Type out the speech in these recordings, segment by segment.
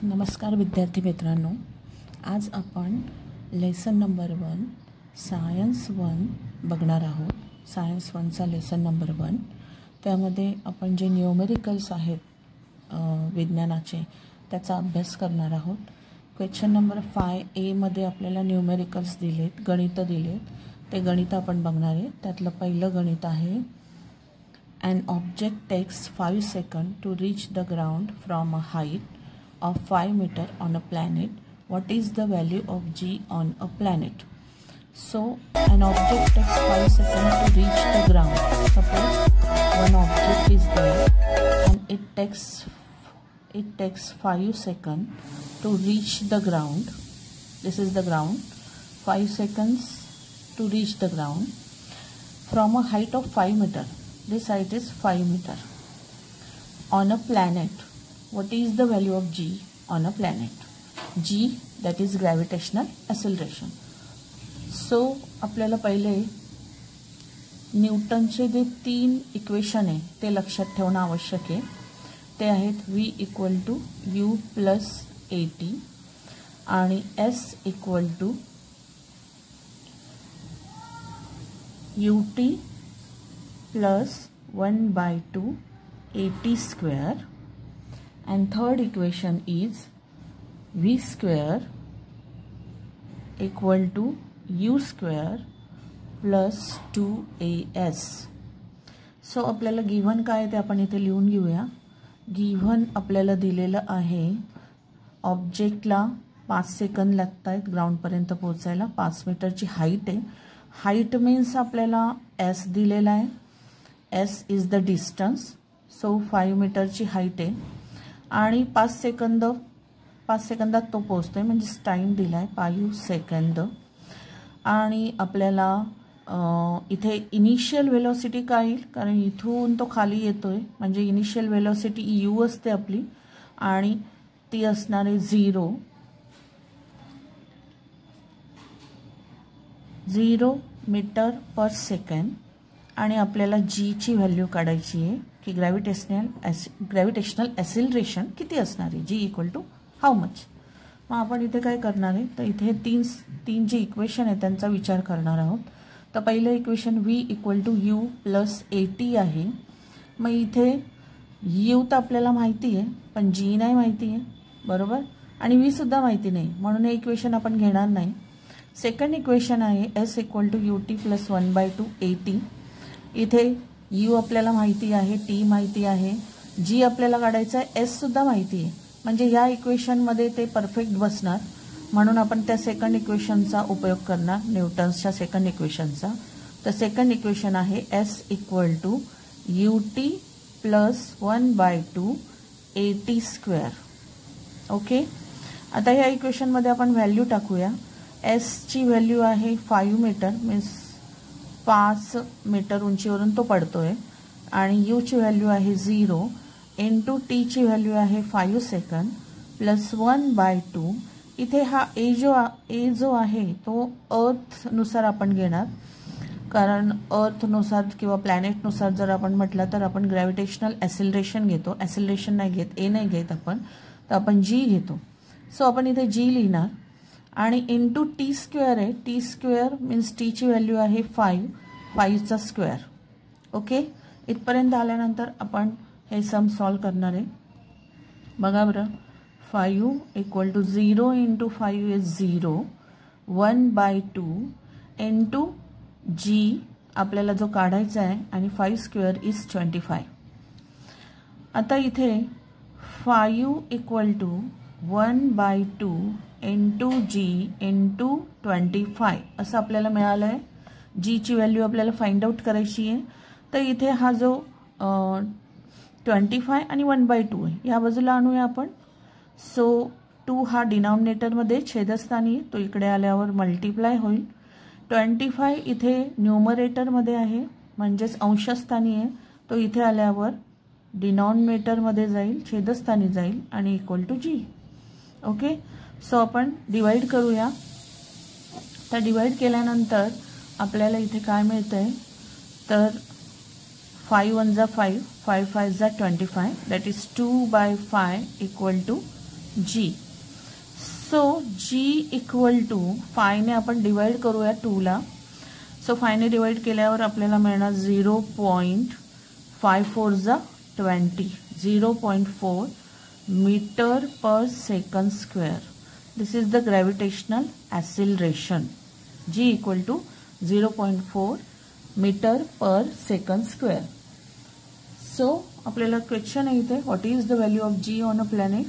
नमस्कार विद्यार्थी मित्रांनो, आज आपण लेसन नंबर 1 सायन्स 1 बघणार आहोत. सायन्स 1चा लेसन नंबर 1 त्यामध्ये आपण जे न्यूमेरिकल्स आहेत विज्ञानाचे त्याचा अभ्यास करणार आहोत. क्वेश्चन नंबर 5A मध्ये आपल्याला न्यूमेरिकल्स दिलेत, गणित दिलेत. ते गणित आपण बघणार आहे. त्यातलं पहिलं गणित आहे An object takes 5 seconds to reach the ground from a height of 5 meters on a planet. What is the value of g on a planet? So an object takes 5 seconds to reach the ground. Suppose one object is there and it takes 5 seconds to reach the ground. This is the ground. 5 seconds to reach the ground from a height of 5 meters. This height is 5 meters. On a planet, what is the value of g on a planet? G, that is gravitational acceleration. So आपल्याला पहिले न्यूटनचे जे 3 equation आहे ते लक्षात ठेवणं आवश्यक आहे. ते आहेत v = u + at आणि s = ut plus 1/2 at square, and third equation is v square = u square plus 2as. So आपल्याला गिव्हन काय ते आपण इथे लिहून घेऊया. गिव्हन आपल्याला दिलेलं आहे ऑब्जेक्टला 5 सेकंद लागत आहेत ग्राउंडपर्यंत पोहोचायला. 5 मीटरची हाईट आहे. हाईट मीन्स आपल्याला s दिलेला आहे. s is the distance. So 5 मीटरची हाईट आहे आणि 5 सेकंदात तो पोहोचतोय. म्हणजे टाईम दिला आहे 5 सेकंद. आणि आपल्याला इथे इनिशियल वेलोसिटी काय येईल, कारण इथून तो खाली येतोय म्हणजे इनिशियल वेलोसिटी u असते आपली आणि ती असणार आहे 0 मीटर पर सेकंड. आणि आपल्याला g ची व्हॅल्यू काढायची आहे की ग्रॅव्हिटेशनल ॲसिलरेशन किती असणार आहे, g = हाऊ मच. मग आपण इथे काय करणार आहे, तर इथे तीन जे इक्वेशन आहे त्यांचा विचार करणार आहोत. तर पहिलं इक्वेशन v = u + at आहे. मग इथे u तर आपल्याला माहिती आहे पण g नाही माहिती आहे, बरोबर. आणि v सुद्धा माहिती नाही म्हणून हे इक्वेशन आपण घेणार नाही. सेकंड इक्वेशन आहे s = ut plus 1/2 at. इथे u आपल्याला माहिती आहे, t माहिती आहे, g आपल्याला काढायचा आहे, s सुद्धा माहिती आहे. म्हणजे ह्या इक्वेशनमध्ये ते परफेक्ट बसणार म्हणून आपण त्या सेकंड इक्वेशनचा उपयोग करणार, न्यूटन्सच्या सेकंड इक्वेशनचा. तर सेकंड इक्वेशन आहे s = ut plus 1/2 at square. Okay. आता ह्या इक्वेशनमध्ये आपण व्हॅल्यू टाकूया. s ची व्हॅल्यू आहे 5 मीटर मीन्स 5 मीटर उंचीवरून तो पडतोय. आणि u ची व्हॅल्यू आहे 0 इंटू t ची व्हॅल्यू आहे 5 सेकंद प्लस 1/2. इथे हा a जो आहे तो अर्थनुसार आपण घेणार, कारण अर्थनुसार किंवा प्लॅनेटनुसार जर आपण म्हटलं तर आपण ग्रॅव्हिटेशनल ॲसिलरेशन घेतो. ॲसिलरेशन नाही घेत, a नाही घेत आपण, तर आपण g घेतो. सो आपण इथे g लिहिणार आणि इंटू टी स्क्वेअर आहे. टी स्क्वेअर मीन्स टी ची व्हॅल्यू आहे 5चा स्क्वेअर. ओके. इथपर्यंत आल्यानंतर आपण हे सम सॉल्व करणार आहे. बघा बरं. 5 = 0 इंटू 5 इज 0 1/2 इंटू g आपल्याला जो काढायचा आहे आणि 5 स्क्वेअर इज 25. आता इथे 5 = 1/2 इंटू g इंटू 25 असं आपल्याला मिळालं आहे. g ची व्हॅल्यू आपल्याला फाइंड आउट करायची आहे. तर इथे हा जो 25 आणि 1/2 आहे या बाजूला आणूया आपण. सो 2 हा डिनॉमिनेटरमध्ये छेदस्थानी, तो इकडे आल्यावर मल्टिप्लाय होईल. 25 इथे न्यूमरेटरमध्ये आहे म्हणजेच अंशस्थानी आहे, तो इथे आल्यावर डिनॉमिनेटरमध्ये जाईल, छेदस्थानी जाईल आणि =g. ओके. सो आपण डिवाइड करूया. तर डिवाइड केल्यानंतर आपल्याला इथे काय मिळतंय, तर 5 1 जा 5, 5 5 जा 25, that is 2/5 = g. So g equal to 5ने आपण डिवाइड करूया 2ला. सो 5ने डिवाइड केल्यावर आपल्याला मिळणार 0.54 जा 20, 0.4 metre per second square. This is the gravitational acceleration. G equal to 0.4 metre per second square. So आपल्याला क्वेश्चन आहे इथे, what is the value of G on a planet.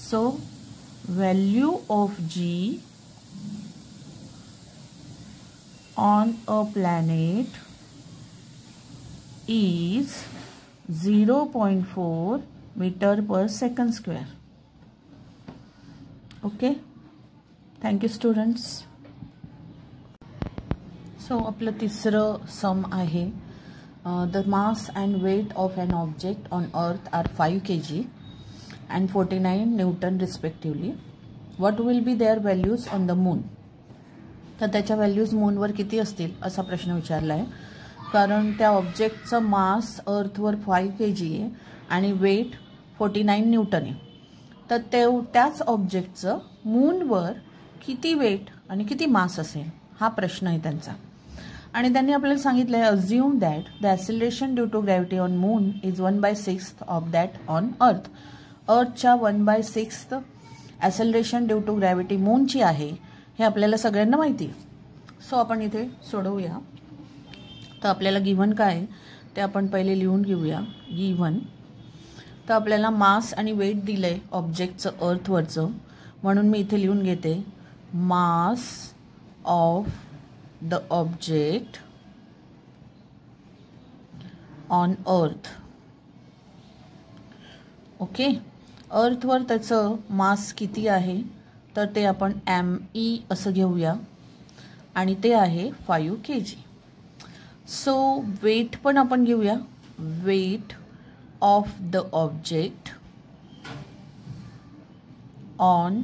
So value of G on a planet is 0.4 meter per second square. Okay, thank you students. So आपलं तिसरं सम आहे, the mass and weight of an object on earth are 5 kg and 49 Newton respectively. What will be their values on the moon? तर त्याच्या values मूनवर किती असतील असा प्रश्न विचारला आहे. कारण त्या ऑब्जेक्टचं मास अर्थवर 5 kg आहे आणि वेट 49 न्यूटन आहे. तर त्याच ऑब्जेक्टचं मूनवर किती वेट आणि किती मास असेल हा प्रश्न आहे त्यांचा. आणि त्यांनी आपल्याला सांगितलं आहे, assume that the acceleration due to gravity on moon is 1/6 of that on earth. अर्थच्या 1/6 ॲसिलरेशन ड्यू टू ग्रॅव्हिटी मूनची आहे हे आपल्याला सगळ्यांना माहिती आहे. सो आपण इथे सोडवूया. तर आपल्याला गिव्हन काय ते आपण पहिले लिहून घेऊया. गिव्हन तर आपल्याला मास आणि वेट दिलं आहे ऑब्जेक्टचं अर्थवरचं, म्हणून मी इथे लिहून घेते mass of the object on earth. Okay, अर्थवर त्याचं मास किती आहे तर ते आपण ME असं घेऊया आणि ते आहे 5 kg. सो वेट पण आपण घेऊया, weight of the object on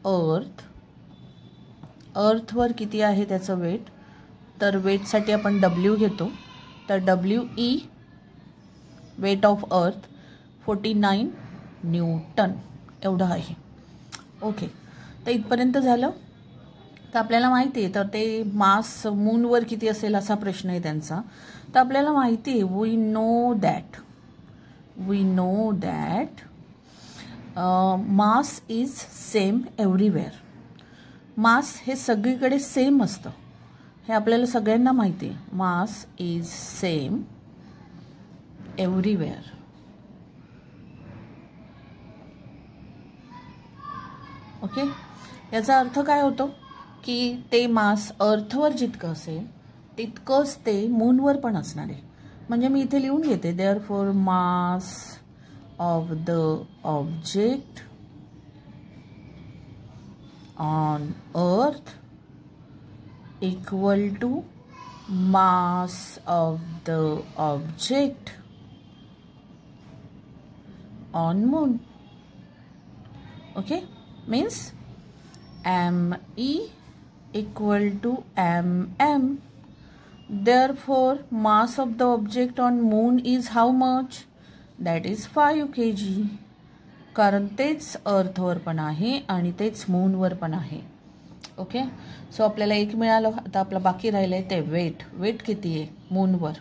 earth. अर्थवर किती आहे त्याचं वेट, तर वेटसाठी आपण W घेतो. तर WE weight of earth 49 Newton एवढं आहे. ओके, तर इथपर्यंत झालं. तर आपल्याला माहिती आहे तर ते मास मूनवर किती असेल असा प्रश्न आहे त्यांचा. तर आपल्याला माहिती आहे, we know that mass is same everywhere. Mass हे सगळीकडे सेम असतं हे आपल्याला सगळ्यांना माहिती आहे. Mass is same everywhere. Okay, याचा अर्थ काय होतो की ते मास अर्थवर जितकं असेल तितकंच ते मूनवर पण असणार आहे. म्हणजे मी इथे लिहून घेते, therefore mass of the object on earth equal to mass of the object on moon. Okay, means ME equal to MM. Therefore mass of the object on moon is how much? That is 5 kg. कारण तेच अर्थवर पण आहे आणि तेच मूनवर पण आहे. Okay, so आपल्याला एक मिळालं. आता आपलं बाकी राहिलं आहे ते वेट किती आहे मूनवर.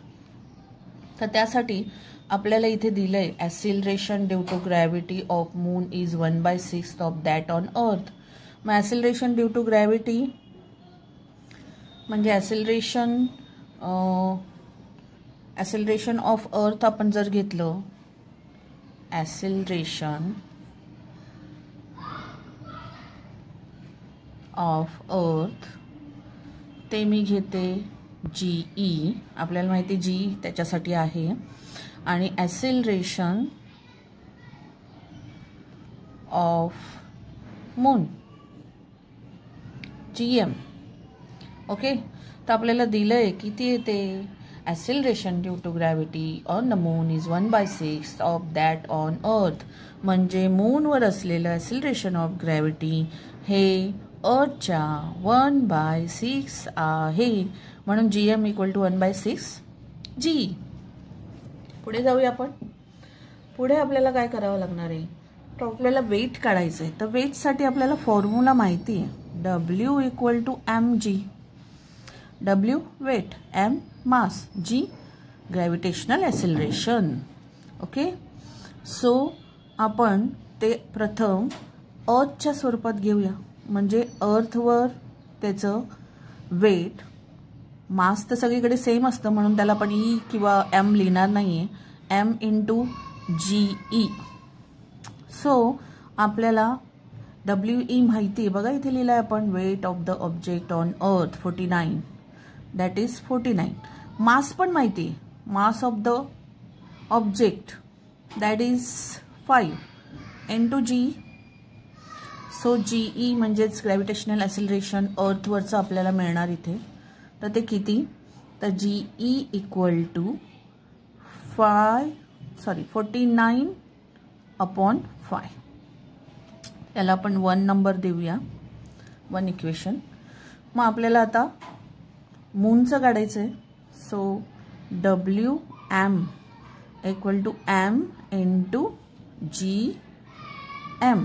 तर त्यासाठी आपल्याला इथे दिलंय acceleration due to gravity of moon is 1/6 of that on earth. मग ॲसिलरेशन ड्यू टू ग्रॅव्हिटी म्हणजे ॲसिलरेशन ऑफ अर्थ आपण जर घेतलं, ॲसिलरेशन ऑफ अर्थ ते मी घेते GE. आपल्याला माहिती G त्याच्यासाठी आहे. आणि acceleration of moon GM. Okay, तर आपल्याला दिलं आहे किती येते, acceleration due to gravity on the moon is 1/6 of that on earth. म्हणजे मूनवर असलेलं ॲसिलरेशन ऑफ ग्रॅव्हिटी हे अर्थच्या 1/6 आहे. म्हणून GM इक्वल टू 1/6 G. पुढे जाऊया आपण. पुढे आपल्याला काय करावं लागणार आहे, तो आपल्याला वेट काढायचं आहे. तर वेटसाठी आपल्याला फॉर्म्युला माहिती आहे. W equal to mg. W weight, m mass, g gravitational acceleration. Okay, so आपण ते प्रथम अर्थच्या स्वरूपात घेऊया. म्हणजे अर्थवर त्याचं वेट, मास तर सगळीकडे सेम असतं म्हणून त्याला आपण ई किंवा एम लिहिणार नाही आहे. M into GE. सो आपल्याला WE माहिती आहे बघा, इथे लिहिलं आहे आपण. Weight of the object on earth 49, that is 49. Mass पण माहिती आहे. Mass of the object that is 5 into G. So GE म्हणजेच ग्रॅव्हिटेशनल ॲसिलरेशन अर्थवरचं आपल्याला मिळणार इथे. तर ते किती? तर GE इक्वल टू 49/5. याला आपण 1 नंबर देऊया, 1 इक्वेशन. मग आपल्याला आता मूनचं काढायचं आहे. So WM equal to M into GM.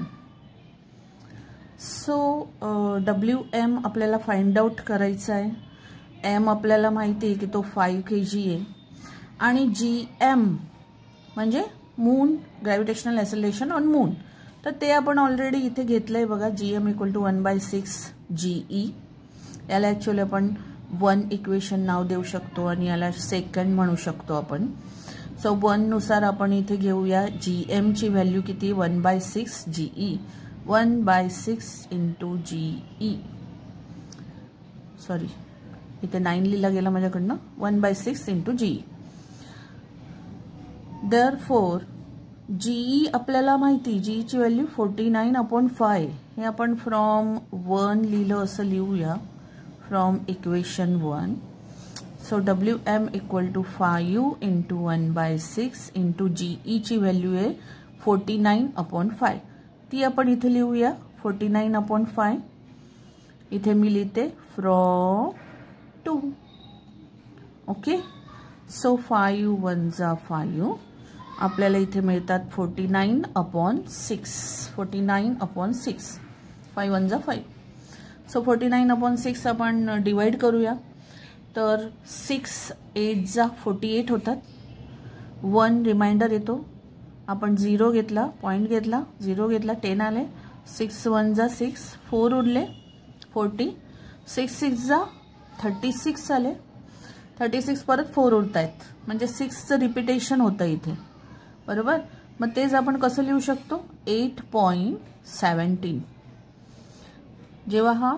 So WM आपल्याला फाइंड आउट करायचं आहे. M आपल्याला माहिती आहे की तो 5 kg आहे. आणि GM म्हणजे moon, gravitational acceleration on moon. तर ते आपण ऑलरेडी इथे घेतलं आहे बघा. GM equal to 1/6 GE. याला ॲक्च्युअली आपण 1 इक्वेशन नाव देऊ शकतो आणि याला सेकंड म्हणू शकतो आपण. सो 1 नुसार आपण इथे घेऊया. GMची व्हॅल्यू किती? 1/6 GE. 1/6 into GE. सॉरी, इथे 9 लिहिला गेला माझ्याकडनं. 1/6 इंटू GE. Therefore GE आपल्याला माहिती, GEची व्हॅल्यू 49/5. हे आपण फ्रॉम 1 लिहिलं असं लिहूया, from equation 1. So WM equal to 5 into 1/6 into GEची व्हॅल्यू आहे 49/5. ती आपण इथे लिहूया 49/5. इथे मी लिहिते फ्रॉम 2. ओके, सो 5 1 जा 5. आपल्याला इथे मिळतात 49/6. 49/6. 5 1 जा 5. सो 49/6 आपण डिवाइड करूया. तर 6 8 जा 48 होतात. 1 रिमाइंडर येतो. आपण 0 घेतला, पॉइंट घेतला, 0 घेतला, 10 आले. 6 1 जा 6, 4 उरले 40. 6 6 जा 36 आले. 36 परत 4 उरत आहेत. म्हणजे 6चं रिपिटेशन होतं इथे, बरोबर. मग तेच आपण कसं लिहू शकतो? 8.17. जेव्हा हा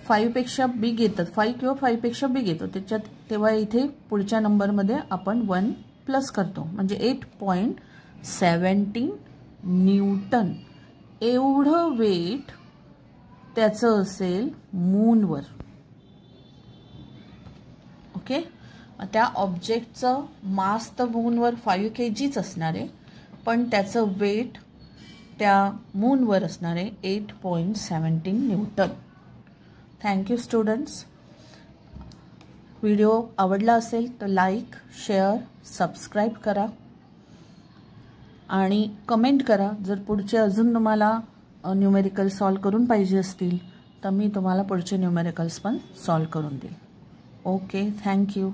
5 पेक्षा बिग येतात, 5 किंवा 5 पेक्षा बिग येतो त्याच्यात, तेव्हा इथे पुढच्या नंबरमध्ये आपण 1 प्लस करतो. म्हणजे 8.17 न्यूटन एवढं वेट त्याचं असेल मूनवर. ओके, त्या ऑब्जेक्टचं मास तर मूनवर 5 kgच असणार आहे, पण त्याचं वेट त्या मूनवर असणार आहे 8.17 न्यूटन. Thank you students. व्हिडिओ आवडला असेल तर लाईक, शेअर, सबस्क्राईब करा आणि कमेंट करा. जर पुढचे अजून तुम्हाला न्यूमेरिकल सॉल्व करून पाहिजे असतील तर मी तुम्हाला पुढचे न्यूमेरिकल्स पण सॉल्व करून देईल. Okay, thank you.